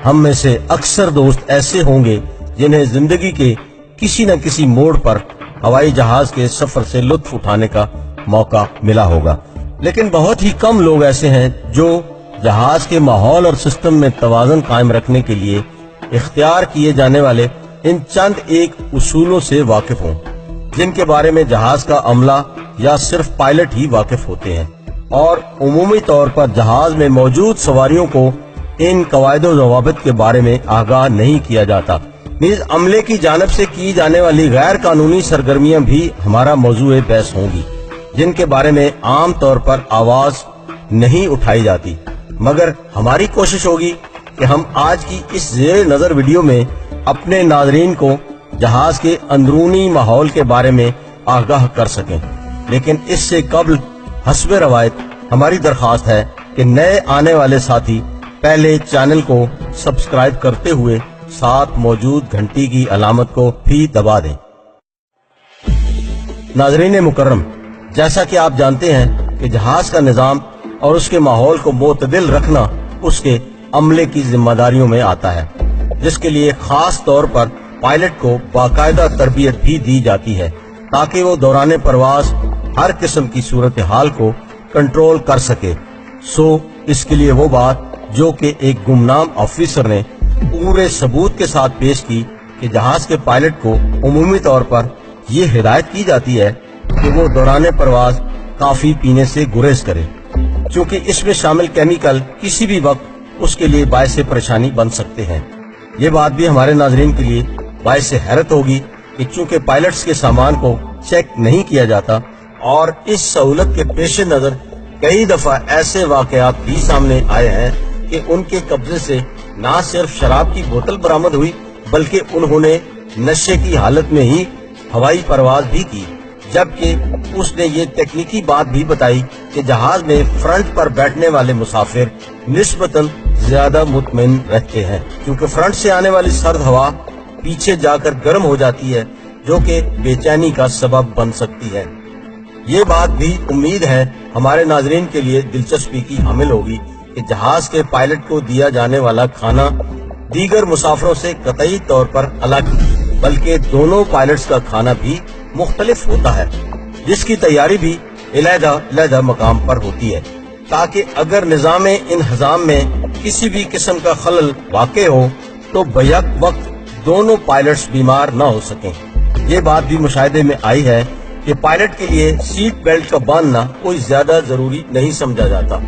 ہم میں سے اکثر دوست ایسے ہوں گے جنہیں زندگی کے کسی نہ کسی موڑ پر ہوائی جہاز کے سفر سے لطف اٹھانے کا موقع ملا ہوگا، لیکن بہت ہی کم لوگ ایسے ہیں جو جہاز کے ماحول اور سسٹم میں توازن قائم رکھنے کے لیے اختیار کیے جانے والے ان چند ایک اصولوں سے واقف ہوں، جن کے بارے میں جہاز کا عملہ یا صرف پائلٹ ہی واقف ہوتے ہیں، اور عمومی طور پر جہاز میں موجود سواریوں کو ان قواعد و ضوابط کے بارے میں آگاہ نہیں کیا جاتا۔ نیز عملے کی جانب سے کی جانے والی غیر قانونی سرگرمیاں بھی ہمارا موضوع بحث ہوں گی، جن کے بارے میں عام طور پر آواز نہیں اٹھائی جاتی، مگر ہماری کوشش ہوگی کہ ہم آج کی اس زیر نظر ویڈیو میں اپنے ناظرین کو جہاز کے اندرونی ماحول کے بارے میں آگاہ کر سکیں۔ لیکن اس سے قبل حسب روایت ہماری درخواست ہے کہ نئے آنے والے ساتھی پہلے چینل کو سبسکرائب کرتے ہوئے ساتھ موجود گھنٹی کی علامت کو بھی دبا دیں۔ ناظرین مکرم، جیسا کہ آپ جانتے ہیں کہ جہاز کا نظام اور اس کے ماحول کو معتدل رکھنا اس کے عملے کی ذمہ داریوں میں آتا ہے، جس کے لیے خاص طور پر پائلٹ کو باقاعدہ تربیت بھی دی جاتی ہے تاکہ وہ دوران پرواز ہر قسم کی صورتحال کو کنٹرول کر سکے۔ اس کے لیے وہ بات جو کہ ایک گمنام آفیسر نے پورے ثبوت کے ساتھ پیش کی کہ جہاز کے پائلٹ کو عمومی طور پر یہ ہدایت کی جاتی ہے کہ وہ دوران پرواز کافی پینے سے گریز کرے، چونکہ اس میں شامل کیمیکل کسی بھی وقت اس کے لیے باعث پریشانی بن سکتے ہیں۔ یہ بات بھی ہمارے ناظرین کے لیے باعث حیرت ہوگی کہ چونکہ پائلٹس کے سامان کو چیک نہیں کیا جاتا، اور اس سہولت کے پیش نظر کئی دفعہ ایسے واقعات بھی سامنے آئے ہیں کہ ان کے قبضے سے نہ صرف شراب کی بوتل برآمد ہوئی بلکہ انہوں نے نشے کی حالت میں ہی ہوائی پرواز بھی کی، جبکہ اس نے یہ تکنیکی بات بھی بتائی کہ جہاز میں فرنٹ پر بیٹھنے والے مسافر نسبتاً زیادہ مطمئن رہتے ہیں، کیونکہ فرنٹ سے آنے والی سرد ہوا پیچھے جا کر گرم ہو جاتی ہے، جو کہ بے چینی کا سبب بن سکتی ہے۔ یہ بات بھی امید ہے ہمارے ناظرین کے لیے دلچسپی کی حامل ہوگی کہ جہاز کے پائلٹ کو دیا جانے والا کھانا دیگر مسافروں سے قطعی طور پر الگ، بلکہ دونوں پائلٹس کا کھانا بھی مختلف ہوتا ہے، جس کی تیاری بھی علیحدہ مقام پر ہوتی ہے، تاکہ اگر نظام انہضام میں کسی بھی قسم کا خلل واقع ہو تو بیک وقت دونوں پائلٹس بیمار نہ ہو سکیں۔ یہ بات بھی مشاہدے میں آئی ہے کہ پائلٹ کے لیے سیٹ بیلٹ کا باندھنا کوئی زیادہ ضروری نہیں سمجھا جاتا،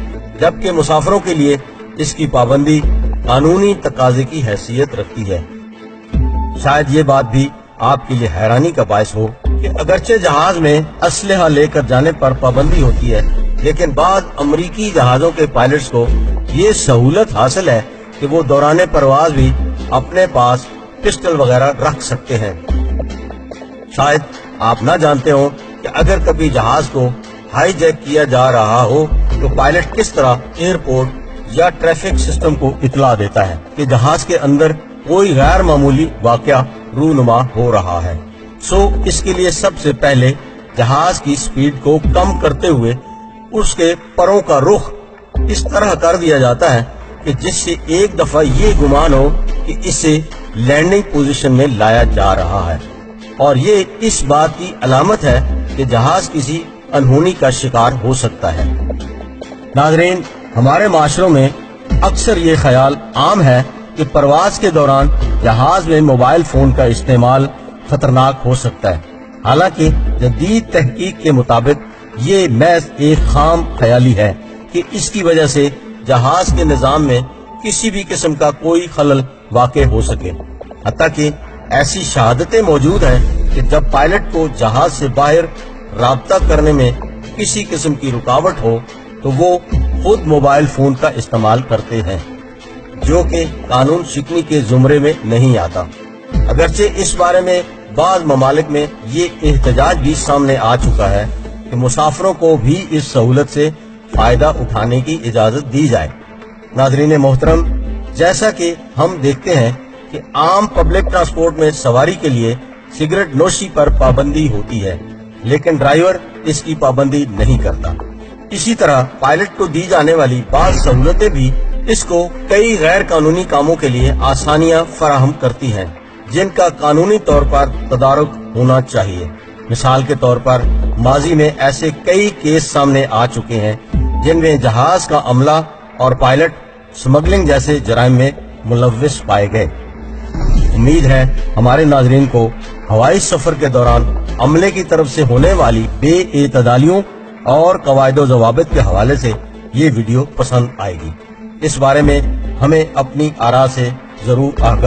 جبکہ مسافروں کے لیے اس کی پابندی قانونی تقاضے کی حیثیت رکھتی ہے۔ شاید یہ بات بھی آپ کے لیے حیرانی کا باعث ہو کہ اگرچہ جہاز میں اسلحہ لے کر جانے پر پابندی ہوتی ہے، لیکن بعض امریکی جہازوں کے پائلٹس کو یہ سہولت حاصل ہے کہ وہ دوران پرواز بھی اپنے پاس پسٹل وغیرہ رکھ سکتے ہیں۔ شاید آپ نہ جانتے ہوں کہ اگر کبھی جہاز کو ہائی جیک کیا جا رہا ہو تو پائلٹ کس طرح ایئرپورٹ یا ٹریفک سسٹم کو اطلاع دیتا ہے کہ جہاز کے اندر کوئی غیر معمولی واقعہ رونما ہو رہا ہے۔ اس کے لیے سب سے پہلے جہاز کی سپیڈ کو کم کرتے ہوئے اس کے پروں کا رخ اس طرح کر دیا جاتا ہے کہ جس سے ایک دفعہ یہ گمان ہو کہ اسے لینڈنگ پوزیشن میں لایا جا رہا ہے، اور یہ اس بات کی علامت ہے کہ جہاز کسی انہونی کا شکار ہو سکتا ہے۔ ناظرین، ہمارے معاشروں میں اکثر یہ خیال عام ہے کہ پرواز کے دوران جہاز میں موبائل فون کا استعمال خطرناک ہو سکتا ہے، حالانکہ جدید تحقیق کے مطابق یہ محض ایک خام خیالی ہے کہ اس کی وجہ سے جہاز کے نظام میں کسی بھی قسم کا کوئی خلل واقع ہو سکے۔ حتیٰ کہ ایسی شہادتیں موجود ہیں کہ جب پائلٹ کو جہاز سے باہر رابطہ کرنے میں کسی قسم کی رکاوٹ ہو تو وہ خود موبائل فون کا استعمال کرتے ہیں، جو کہ قانون شکنی کے زمرے میں نہیں آتا۔ اگرچہ اس بارے میں بعض ممالک میں یہ احتجاج بھی سامنے آ چکا ہے کہ مسافروں کو بھی اس سہولت سے فائدہ اٹھانے کی اجازت دی جائے۔ ناظرین محترم، جیسا کہ ہم دیکھتے ہیں کہ عام پبلک ٹرانسپورٹ میں سواری کے لیے سگریٹ نوشی پر پابندی ہوتی ہے، لیکن ڈرائیور اس کی پابندی نہیں کرتا۔ اسی طرح پائلٹ کو دی جانے والی بعض سہولتیں بھی اس کو کئی غیر قانونی کاموں کے لیے آسانیاں فراہم کرتی ہیں جن کا قانونی طور پر تدارک ہونا چاہیے۔ مثال کے طور پر ماضی میں ایسے کئی کیس سامنے آ چکے ہیں جن میں جہاز کا عملہ اور پائلٹ سمگلنگ جیسے جرائم میں ملوث پائے گئے۔ امید ہے ہمارے ناظرین کو ہوائی سفر کے دوران عملے کی طرف سے ہونے والی بے اعتدالیوں اور قواعد و ضوابط کے حوالے سے یہ ویڈیو پسند آئے گی۔ اس بارے میں ہمیں اپنی آراء سے ضرور آگاہ